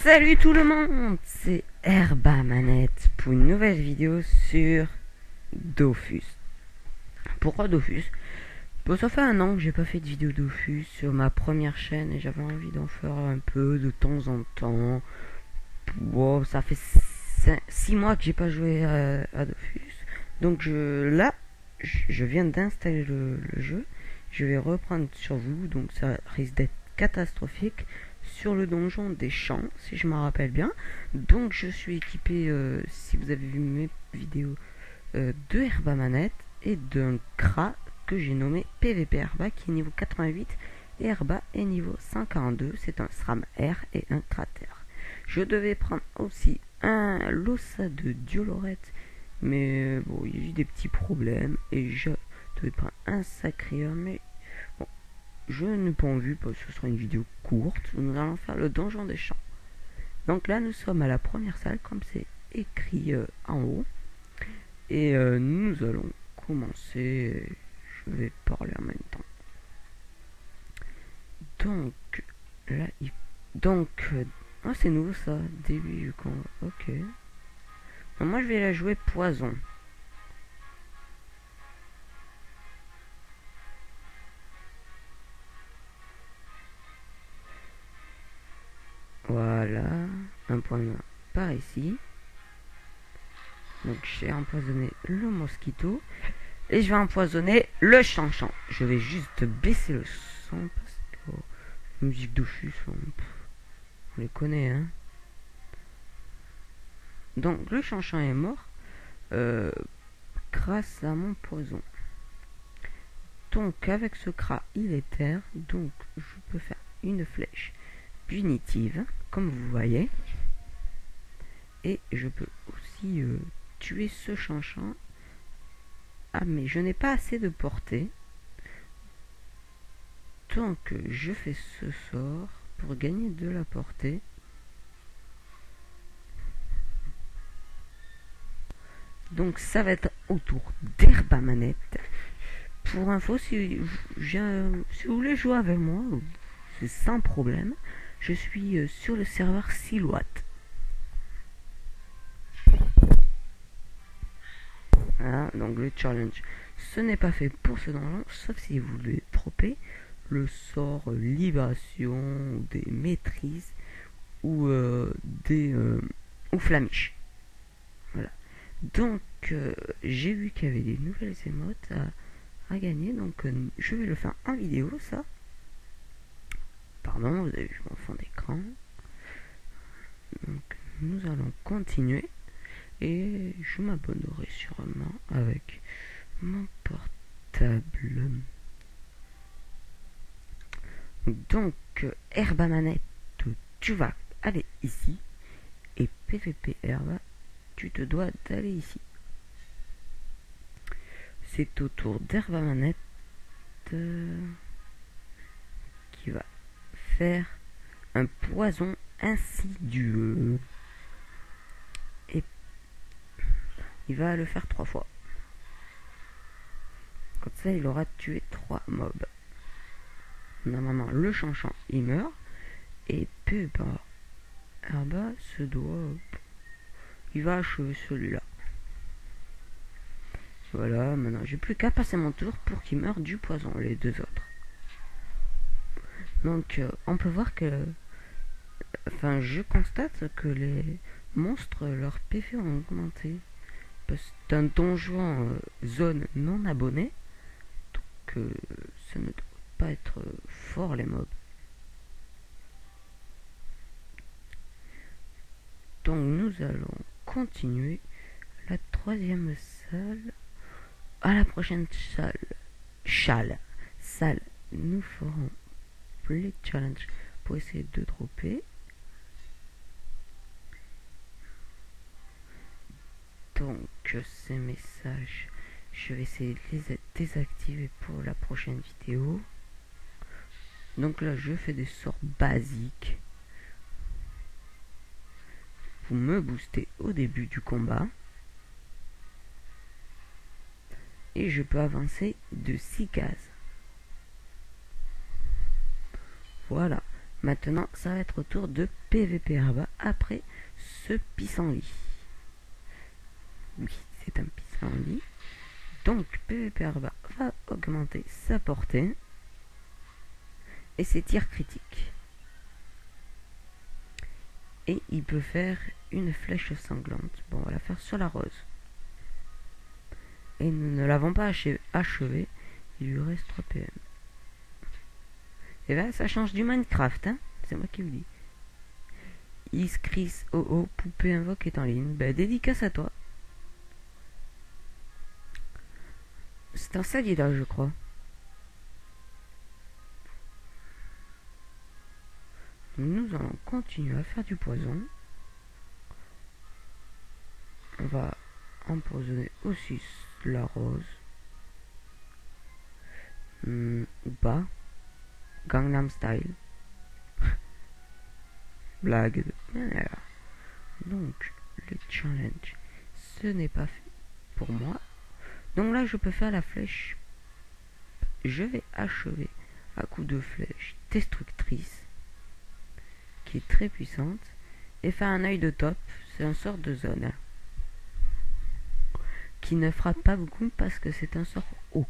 Salut tout le monde, c'est Herba Manette pour une nouvelle vidéo sur Dofus. Pourquoi Dofus? Bon, ça fait un an que j'ai pas fait de vidéo Dofus sur ma première chaîne et j'avais envie d'en faire un peu de temps en temps. Bon, ça fait 6 mois que j'ai pas joué à Dofus. Donc je viens d'installer le jeu. Je vais reprendre sur vous, donc ça risque d'être catastrophique. Sur le donjon des champs, si je me rappelle bien. Donc je suis équipé, si vous avez vu mes vidéos, de Herba Manette et d'un Kra que j'ai nommé PVP Herba qui est niveau 88 et Herba est niveau 142. C'est un SRAM R et un cratère. Je devais prendre aussi un Lossa de Diolorette, mais bon, il y a eu des petits problèmes et je devais prendre un Sacrieur, mais bon, je n'ai pas envie parce que ce sera une vidéo courte. Nous allons faire le donjon des champs. Donc là, nous sommes à la première salle, comme c'est écrit en haut. Et nous allons commencer. Je vais parler en même temps. Donc, là, oh, c'est nouveau ça. Début du combat. Ok. Donc, moi, je vais la jouer poison. Voilà, un point par ici. Donc j'ai empoisonné le mosquito et je vais empoisonner le chanchant. Je vais juste baisser le son parce que la musique Dofus, on les connaît, hein. Donc le chanchant est mort grâce à mon poison. Donc avec ce crat il est terre, donc je peux faire une flèche punitive comme vous voyez, et je peux aussi tuer ce chanchant. Ah, mais je n'ai pas assez de portée, donc je fais ce sort pour gagner de la portée. Donc ça va être au tour d'Herba Manette. Pour info, si vous voulez jouer avec moi, c'est sans problème. Je suis sur le serveur Silhouette. Voilà, donc le challenge, ce n'est pas fait pour ce donjon, sauf si vous voulez dropper le sort libération, ou des maîtrises, ou ou flamiche. Voilà. Donc j'ai vu qu'il y avait des nouvelles émotes à gagner, donc je vais le faire en vidéo ça. Pardon, vous avez vu mon fond d'écran. Donc nous allons continuer. Et je m'abonnerai sûrement avec mon portable. Donc, Herba Manette, tu vas aller ici. Et PVP Herba, tu te dois d'aller ici. C'est au tour d'Herba Manette qui va faire un poison insidieux. Et il va le faire 3 fois. Comme ça, il aura tué 3 mobs. Normalement, le chanchant, il meurt. Et PVP Herba se doit... Il va achever celui-là. Voilà, maintenant, j'ai plus qu'à passer mon tour pour qu'il meure du poison, les deux autres. Donc, on peut voir que... Enfin, je constate que les monstres, leur PV ont augmenté. C'est un donjon zone non abonné, donc ça ne doit pas être fort les mobs. Donc nous allons continuer la troisième salle. À la prochaine salle, nous ferons Play Challenge pour essayer de dropper. Donc ces messages, je vais essayer de les désactiver pour la prochaine vidéo. Donc là je fais des sorts basiques pour me booster au début du combat. Et je peux avancer de 6 cases. Voilà. Maintenant, ça va être au tour de PVP Herba après ce pissenlit. Oui, c'est un pissenlit. Donc, PVP Herba va augmenter sa portée et ses tirs critiques. Et il peut faire une flèche sanglante. Bon, on va la faire sur la rose. Et nous ne l'avons pas achevé. Il lui reste 3 PM. Et là, ça change du Minecraft, hein. C'est moi qui vous dis. Chris OO, poupée invoque est en ligne. Ben, dédicace à toi. C'est un Salida, je crois. Nous allons continuer à faire du poison. On va empoisonner aussi la rose. Ou pas. Gangnam Style. Blague. Voilà. Donc, le challenge, ce n'est pas fait pour moi. Donc là, je peux faire la flèche. Je vais achever à coup de flèche destructrice, qui est très puissante, et faire un œil de top. C'est un sort de zone qui ne frappe pas beaucoup parce que c'est un sort haut.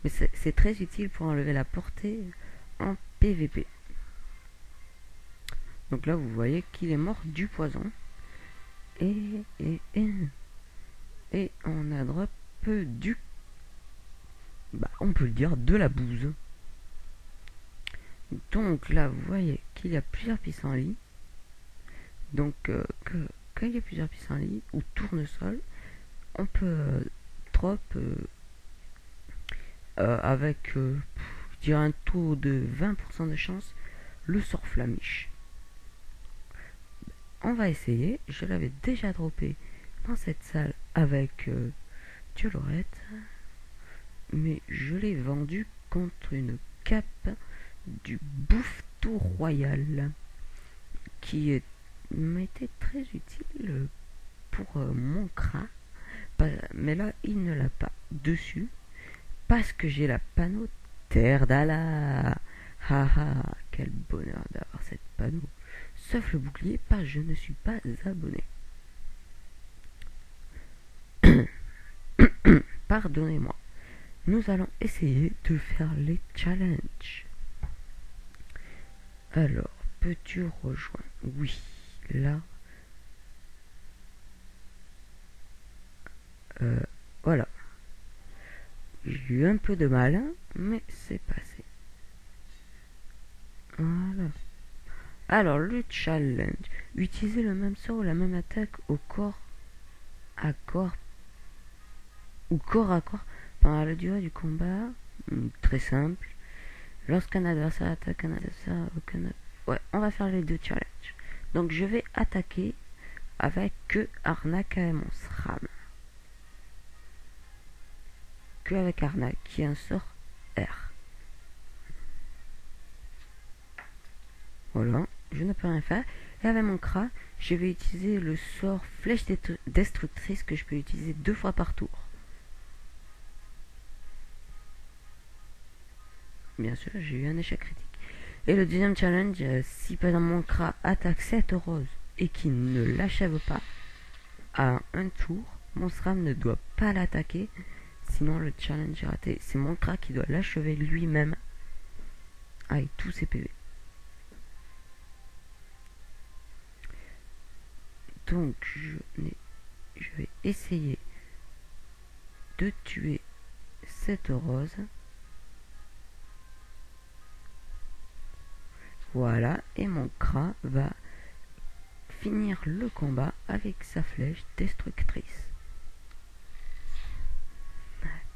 Mais c'est très utile pour enlever la portée en PVP. Donc là, vous voyez qu'il est mort du poison. Et on a drop du... Bah, on peut le dire, de la bouse. Donc là, vous voyez qu'il y a plusieurs pissenlits. Donc, quand il y a plusieurs pissenlits ou tournesol, on peut drop avec, je dirais, un taux de 20% de chance, le sort flamiche. On va essayer. Je l'avais déjà droppé dans cette salle avec Diolorette, mais je l'ai vendu contre une cape du Bouffetou Royal qui m'était très utile pour mon crat, mais là il ne l'a pas dessus parce que j'ai la panneau Terre d'Allah. Haha, quel bonheur d'avoir cette panneau. Sauf le bouclier, parce que je ne suis pas abonné. Pardonnez-moi. Nous allons essayer de faire les challenges. Alors, peux-tu rejoindre? Oui, là. Voilà. J'ai eu un peu de mal, hein, mais c'est passé. Voilà. Alors, le challenge. Utiliser le même sort ou la même attaque au corps à corps ou corps à corps pendant la durée du combat. Très simple. Lorsqu'un adversaire attaque un adversaire, ouais, on va faire les deux challenges. Donc, je vais attaquer avec que Arnaque et mon SRAM. Que avec Arnaque, qui est un sort R. Voilà, je ne peux rien faire. Et avec mon Kra, je vais utiliser le sort flèche destructrice que je peux utiliser 2 fois par tour. Bien sûr, j'ai eu un échec critique. Et le deuxième challenge, si par exemple mon Kra attaque cette rose et qu'il ne l'achève pas à un tour, mon SRAM ne doit pas l'attaquer, sinon le challenge est raté. C'est mon Kra qui doit l'achever lui-même avec tous ses PV. Donc je vais essayer de tuer cette rose. Voilà, et mon Kra va finir le combat avec sa flèche destructrice.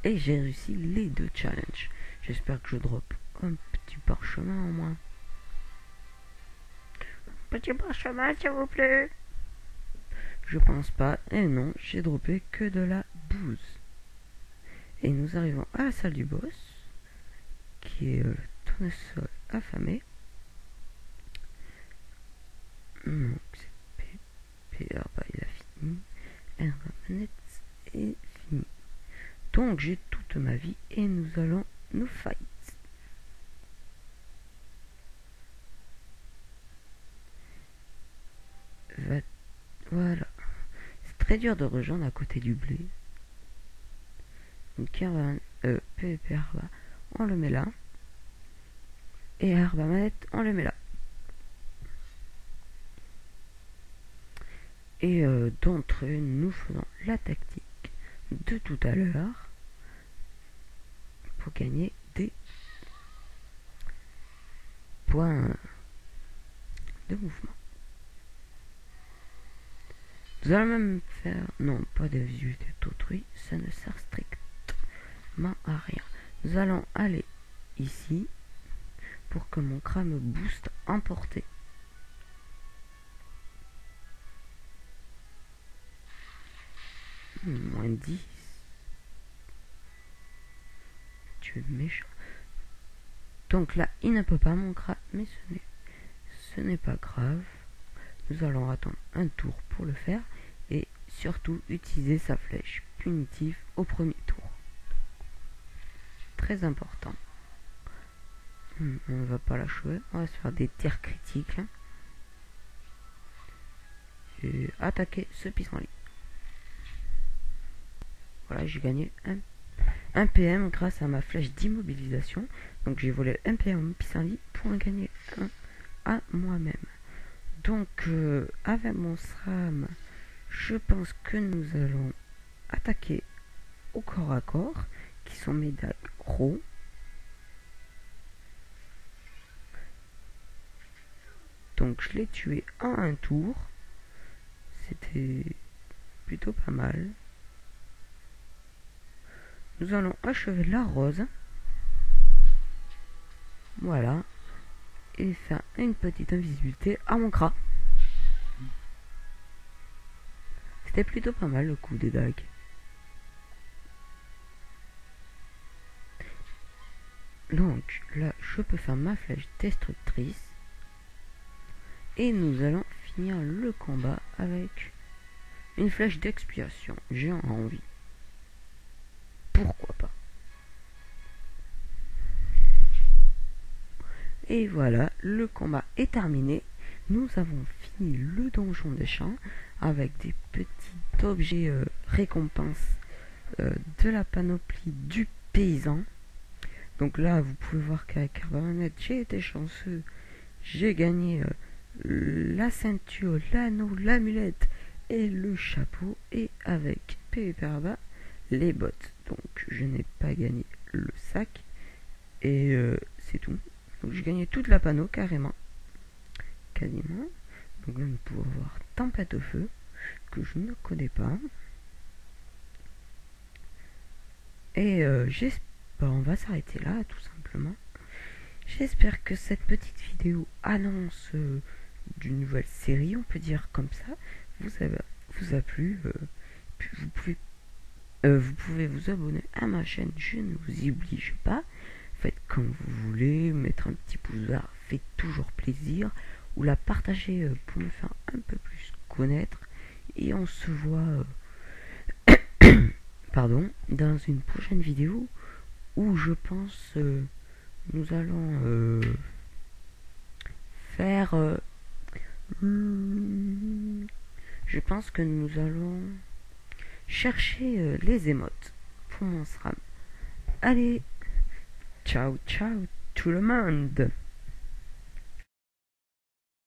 Et j'ai réussi les 2 challenges. J'espère que je drop un petit parchemin au moins. Petit parchemin, s'il vous plaît. Je pense pas. Et non, j'ai droppé que de la bouse. Et nous arrivons à la salle du boss, qui est le tournesol affamé. Donc c'est PP, bah il a fini. Herba manette est fini. Donc j'ai toute ma vie et nous allons nous fight. très dur de rejoindre à côté du blé. Donc PvP Herba, on le met là. Et Herba Manette, on le met là. Et d'entre eux, nous faisons la tactique de tout à l'heure pour gagner des points de mouvement. Nous allons même faire, non, pas de visualité d'autrui, ça ne sert strictement à rien. Nous allons aller ici pour que mon crâne me booste en portée. Moins 10. Tu es méchant. Donc là, il ne peut pas mon crâne, mais ce n'est pas grave. Nous allons attendre un tour pour le faire et surtout utiliser sa flèche punitive au premier tour. Très important. On ne va pas la jouer, on va se faire des tirs critiques. Et attaquer ce pissenlit. Voilà, j'ai gagné un PM grâce à ma flèche d'immobilisation. Donc j'ai volé un PM au pissenlit pour en gagner un à moi-même. Donc avec mon SRAM, je pense que nous allons attaquer au corps à corps, qui sont mes dagues gros. Donc je l'ai tué en un tour. C'était plutôt pas mal. Nous allons achever la rose. Voilà. Et faire une petite invisibilité à mon crat. C'était plutôt pas mal le coup des dagues. Donc là, je peux faire ma flèche destructrice. Et nous allons finir le combat avec une flèche d'expiation. J'ai envie. Pourquoi pas? Et voilà, le combat est terminé. Nous avons fini le donjon des champs avec des petits objets récompenses de la panoplie du paysan. Donc là, vous pouvez voir qu'avec Herba Manette, j'ai été chanceux. J'ai gagné la ceinture, l'anneau, l'amulette et le chapeau. Et avec PvP Herba, les bottes. Donc je n'ai pas gagné le sac. Et c'est tout. Donc j'ai gagné toute la panneau carrément. Quasiment. Donc là nous pouvons voir Tempête au feu, que je ne connais pas. Et on va s'arrêter là tout simplement. J'espère que cette petite vidéo annonce d'une nouvelle série, on peut dire comme ça, vous a plu. Puis vous pouvez vous abonner à ma chaîne, je ne vous y oblige pas. Faites comme vous voulez, mettre un petit pouce vert fait toujours plaisir, ou la partager pour me faire un peu plus connaître. Et on se voit pardon, dans une prochaine vidéo où je pense nous allons faire je pense que nous allons chercher les émotes pour mon SRAM. Allez, ciao ciao tout le monde.